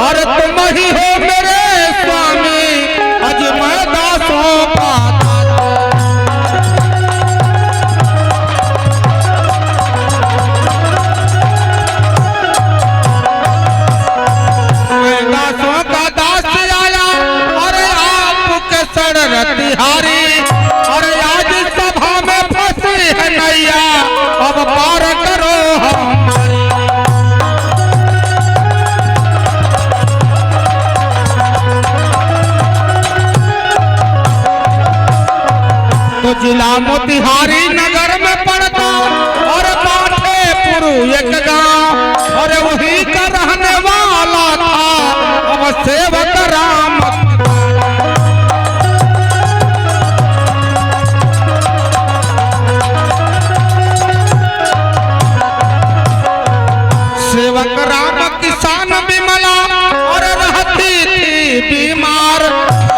और तुम ही हो मेरे स्वामी अज मैं दासों का तिहारी और आज सभा में फंसी है नैया अब पार करो हमारी। तो जिला मोतिहारी नगर में पड़ता और बाठेपुर एक गांव और वहीं का रहने वाला था अब सेवक राम। सेवक राम किसान विमला और रहती थी बीमार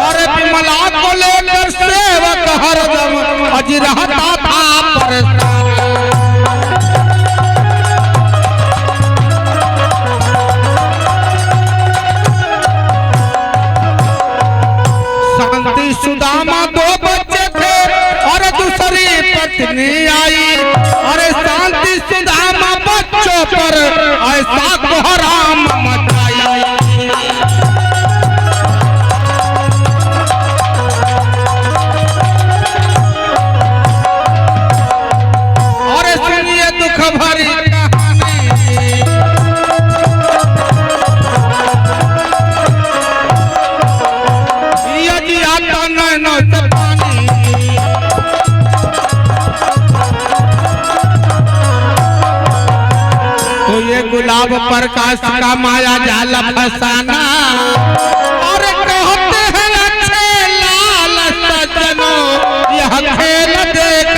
और विमला को लेकर सेवक हरदम अज रहता था परेशान। शांति सुदामा दो बच्चे थे और दूसरी पत्नी आई और शांति सुदामा बच्चों पर ऐसा कोहराम मचाई। और सुनिए दुख भरी कहानी ये जी आता नैनो से पानी। तो ये गुलाब प्रकाश का माया जाल फसाना और कहते हैं अच्छे लाल सज्जनों यह खेल देख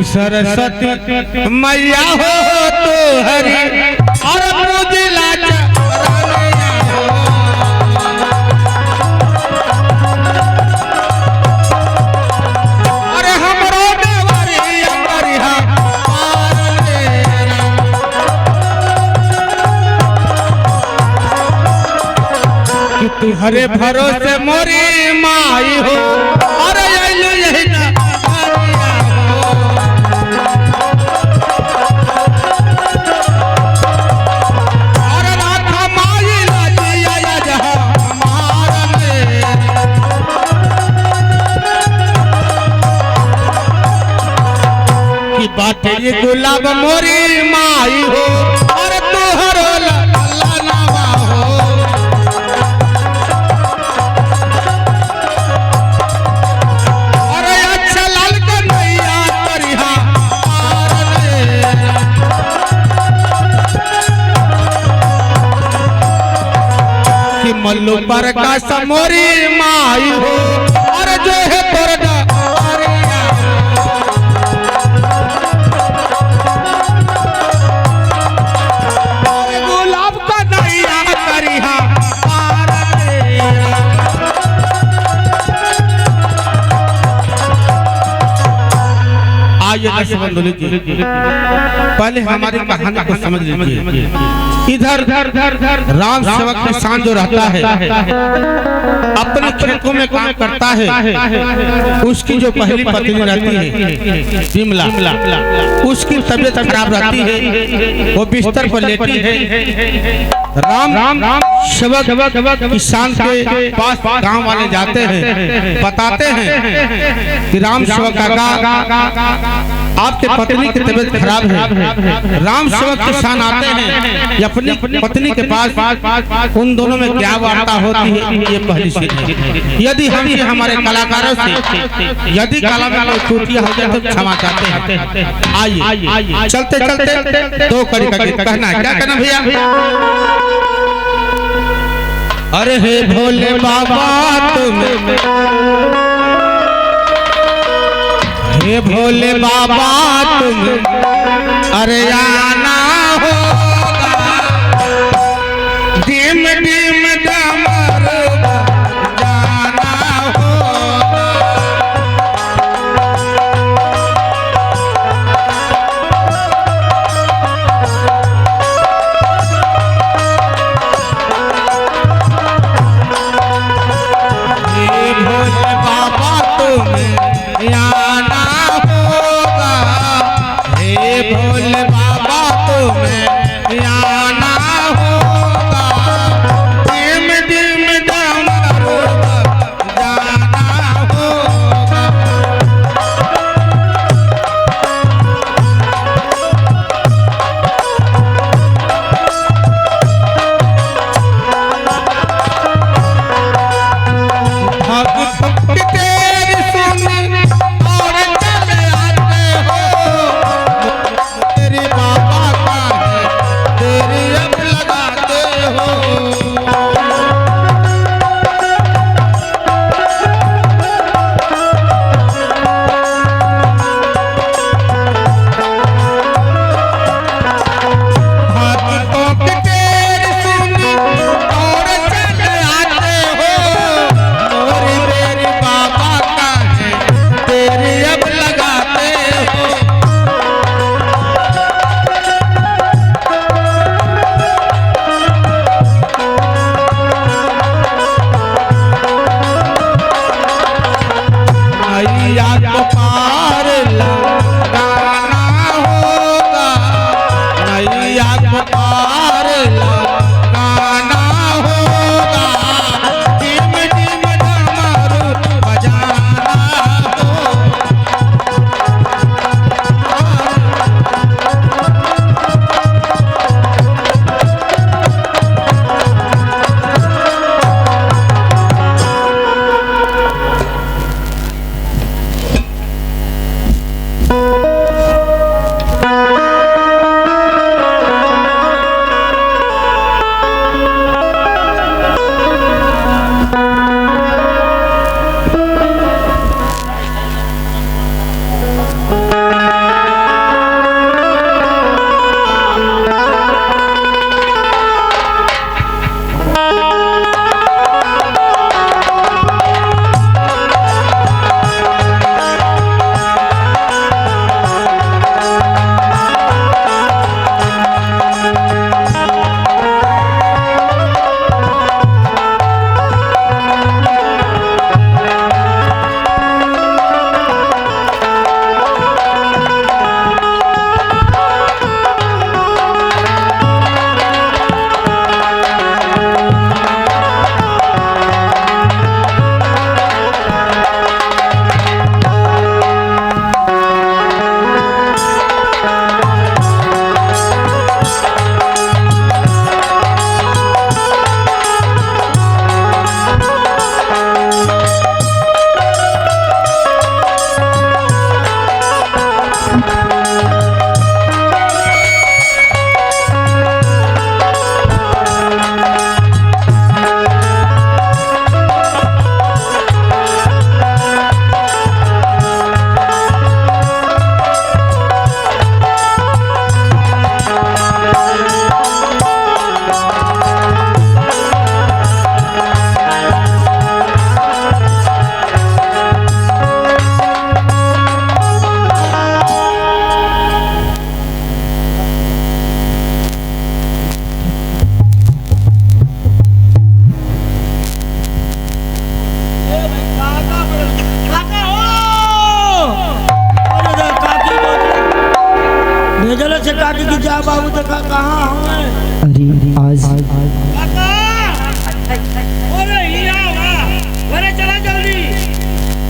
सरस्वती मैया हो तो हरी और मुझला हरे भरोसे मोरी माई हो और यही ना और राधा माई लाजिया जहाँ हमारा की बात ये गुलाब मोरी माई हो और तुहरो अल्लाह नामा हो। मल्लू पर का समोरी माई हो और जो है तोरडा गुलाब का नैया करिहा आइए पहले हमारी कहानी को समझ लीजिए। इधर राम सेवक किसान जो रहता है अपने खेतों में काम करता है। उसकी जो पहली पत्नी रहती है विमला उसकी तबीयत खराब रहती है वो बिस्तर पर लेटी है। राम सेवक किसान के पास गांव वाले जाते हैं बताते हैं कि राम सेवक काका आपके पत्नी की तबीयत खराब है। राम सेवक किसान आते हैं अपनी पत्नी के पास उन दोनों में क्या वार्ता होती है ये पहली चीज है। यदि हम हमारे कलाकारों से यदि कला में कोई त्रुटियां हो जाए तो क्षमा चाहते हैं। आइए चलते चलते दो कड़ी का कहना है। क्या कहना भैया? अरे हे भोले बाबा तुम हे भोले बाबा तुम अरे आना होगा डिम डिम डमरू जाना होगा अच्छा बाबू देखा कहाँ हैं? अरे आज चला जल्दी।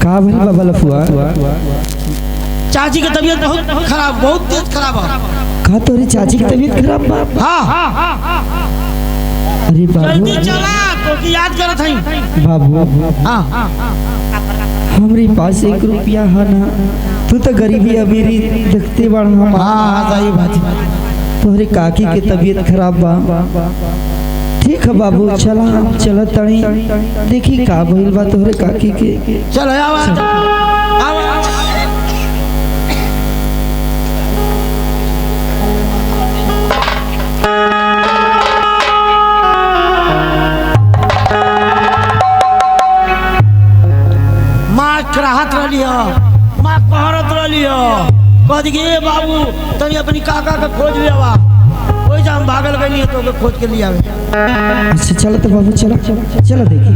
का भइल बाबा लफुआ? चाची की तबीयत बहुत खराब, बहुत तेज खराब है। का तोरी चाची की तबीयत खराब बा? हाँ अरे जल्दी बाबू चला तो की याद करत हई। बाबू हाँ हमरे पास 1 रुपया है ना, तू तो गरीबी अमीरी देखते बड़ हम। हाँ सही बात है। तोहरे काकी के तबीयत खराब बा। ठीक है बाबू, चला तनी देखी का भइल बा तोहरे काकी के। चल आवा माँ कराहत रही हो, माँ कहरत रही हो। कह दी बाबू तनी अपनी काका के खोज ले आवा। कोई जा हम भागल गई है तो ओके खोज के लिए आवे। अच्छा चलो तो बाबू, चलो देखी।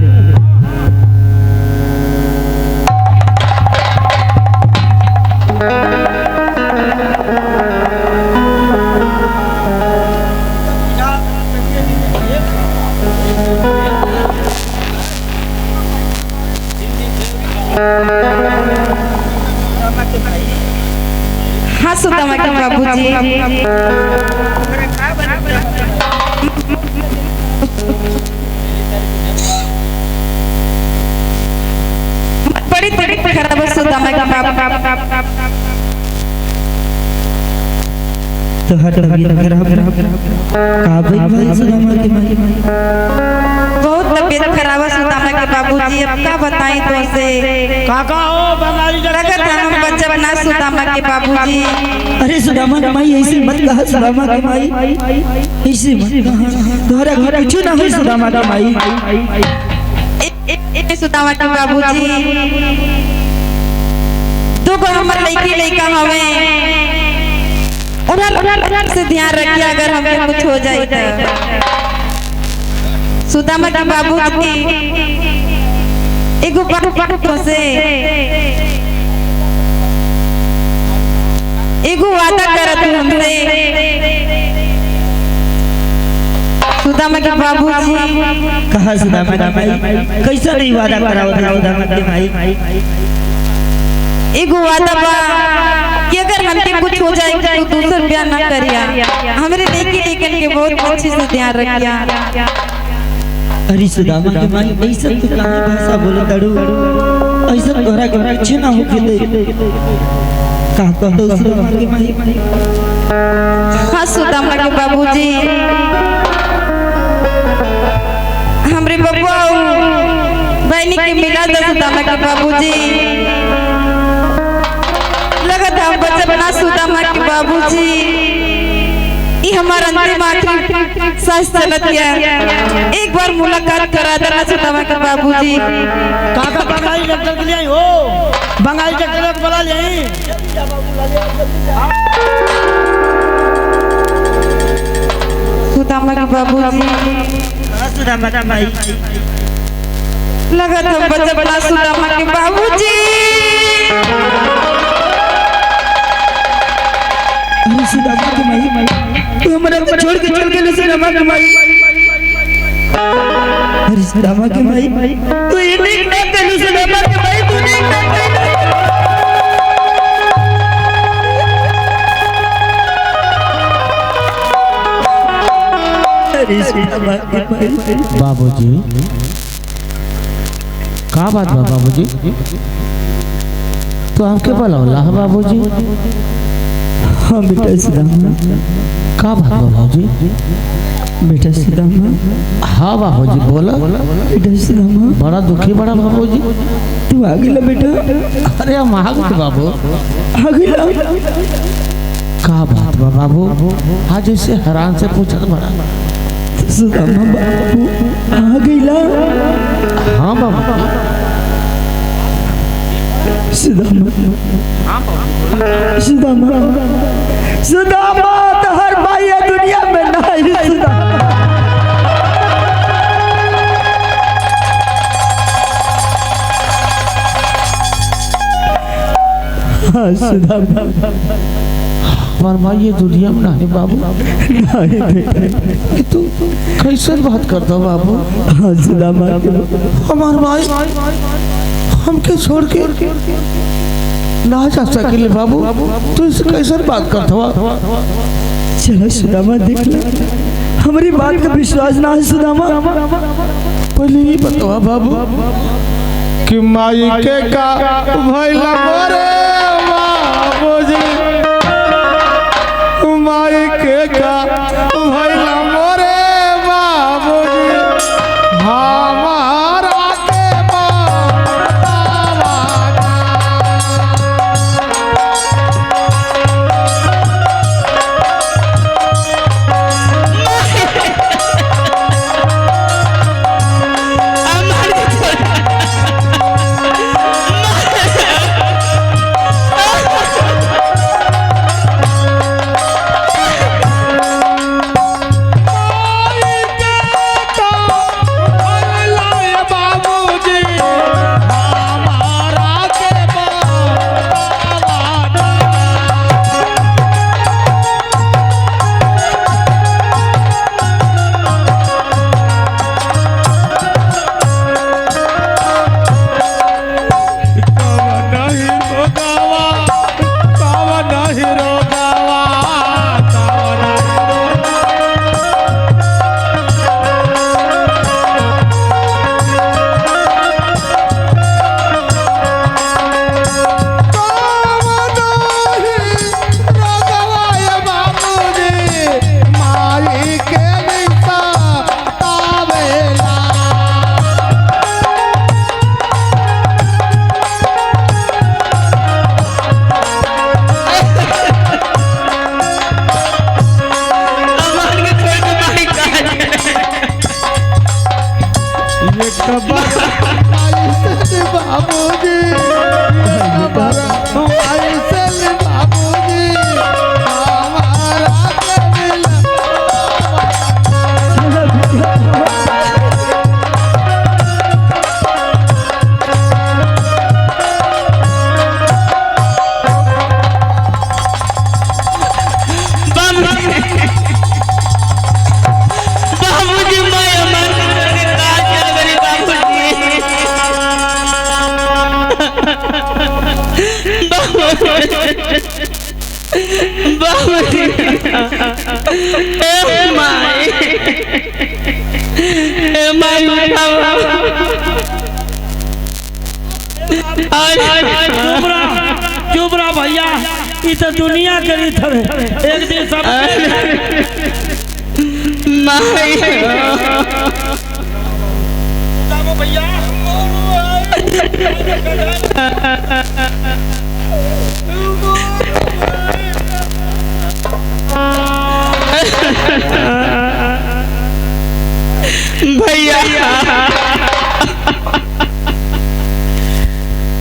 हाँ सुदामा के बाबूजी, बड़ी तबीयत खराब है सुदामा के बाबू। तोहर तबीयत खराब का भइल बा सुदामा के माई? बहुत तबीयत खराब है सुदामा के बाबूजी। अब क्या बताएं तो से काका हो बंगाली लगत है हम बच्चा ना सुदामा के बाबूजी। अरे सुदामा के माई ऐसे मत कहा, सुदामा के माई ऐसे मत कहा। तोहरा घर कुछ ना होई सुदामा के माई। सुदामा के बाबूजी दो गो हमर लड़का हवे, उधर से ध्यान रखिए अगर हमें कुछ हो जाए तो। सुदामा के बाबूजी एगो बात से एगो वादा करत हमसे। सुदामा के बाबूजी कहा सुदामा के माई कैसा नहीं वादा कराओ सुदामा के माई? एगो वादा बा कि अगर हमके कुछ हो जाए तो दूसर ब्याह ना करिया। हमरे लेकिन के बहुत अच्छे से ध्यान रखिया। अरे सुदामा के माई ऐसा तू काहे भाषा बोले दड़ू? ऐसा तोहरा के कुछ ना होके दे का कहतो सुदामा के माई? हाँ सुदामा के बाबूजी, हमरे बबुआ बहनी के मिला दे सुदामा के बाबूजी। लगत हम बच्चा बना सुदामा के बाबूजी। ये हमारा अंतिम आखिरी सांस चलत है। एक बार मुलाकात करा देना सुदामा के बाबूजी। काका बंगाली डॉक्टर के लिए आई हो, बंगाली डॉक्टर को बुला ले आई। सुदामा के बाबूजी सुदामा के माई लगत हम बच्चा बना सुदामा के बाबूजी। अरे सुदामा के माई तू हमरा को छोड़ के चल गेले सुदामा के माई। अरे सुदामा के माई तू ये नहीं ना कहलू सुदामा के माई, तू नहीं ना कहलू। अरे सुदामा के माई। बाबूजी का बात बा बाबूजी? तो हमके बोलौला है बाबूजी? हाँ बेटा सुदामा। का बात बा बाबूजी? बेटा सुदामा। हाँ बाबूजी बोला। बेटा सुदामा बड़ा दुखी बड़ा बाबूजी। तू आ गेला बेटा? अरे हम आ गए बाबू। आ गेला? का बात बा बाबू? आज ऐसे हैरान से पूछत बड़ा। सुदामा बाबू आ गेला? हाँ बाबू। सुदामा सुदामा सुदामा तो हर भाई दुनिया में नहीं। सुदामा हाँ सुदामा हमार माँ ये दुनिया में नहीं बाबू। ये तू कैसे बात करता बाबू? हाँ सुदामा हमार माँ हमके छोड़ के ना जा सकेले बाबू। तू इसे कैसे बात करता? चलो सुदामा देख ले, हमारी बात का विश्वास ना है सुदामा। पहले ये बतावा बाबू कि माई के का भइला मोरे बाबूजी, माई के का भइला मोरे बाबूजी, हमारा के बतावा। चुप रहा भैया, ये तो दुनिया के रीत है। एक दिन सब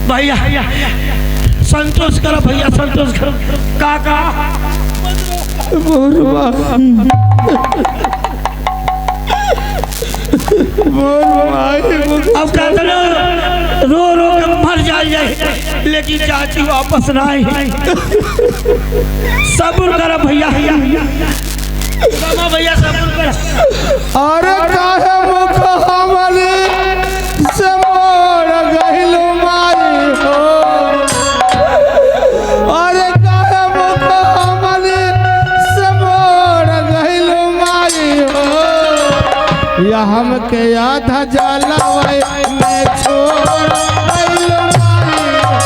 भैया भैया संतोष करो भैया, संतोष करो। काका अब कहते रो रो के मर जाए, लेकिन चाची वापस ना आई। सब्र करो भैया, भैया सब्र करो। अरे काहे मुख हमरे से मोड़ गइल मारी हो, अरे काहे मुख हमरे से मोड़ गइल मारी हो, या हमके आधा जलवै में छोड़ गइल मारी हो।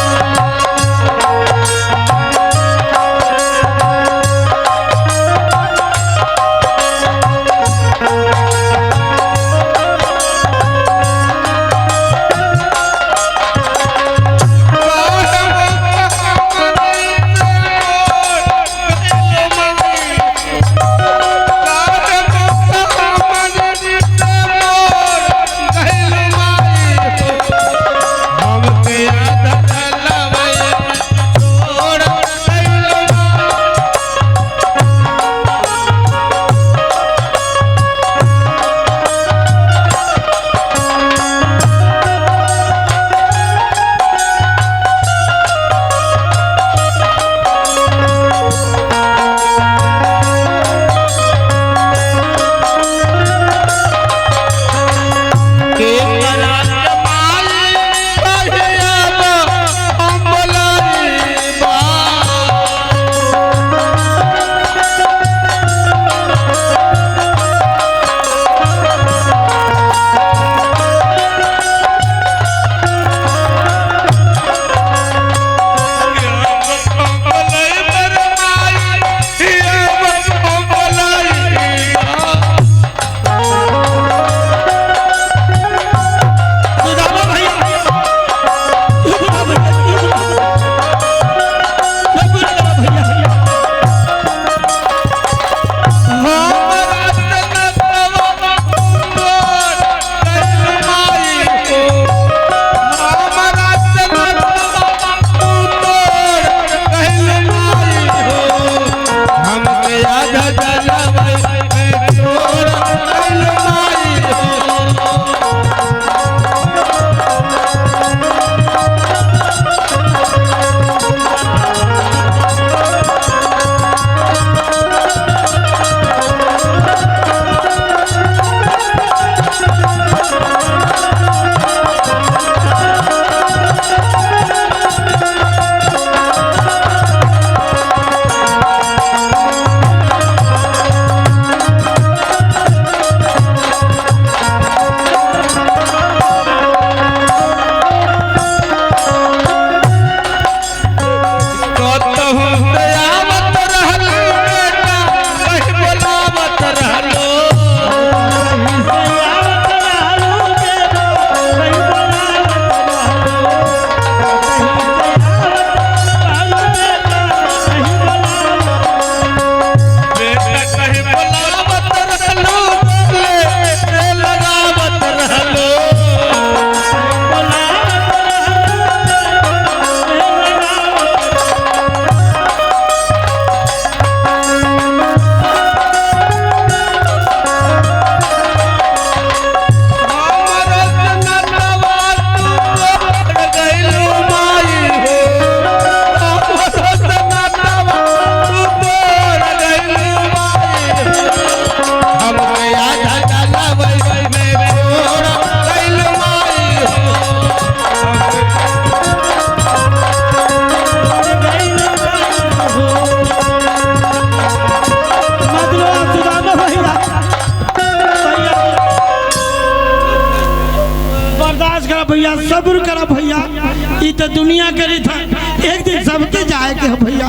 भैया, सब्र करा भैया। ये तो दुनिया के रीत है, एक दिन सबके जाए के है भैया।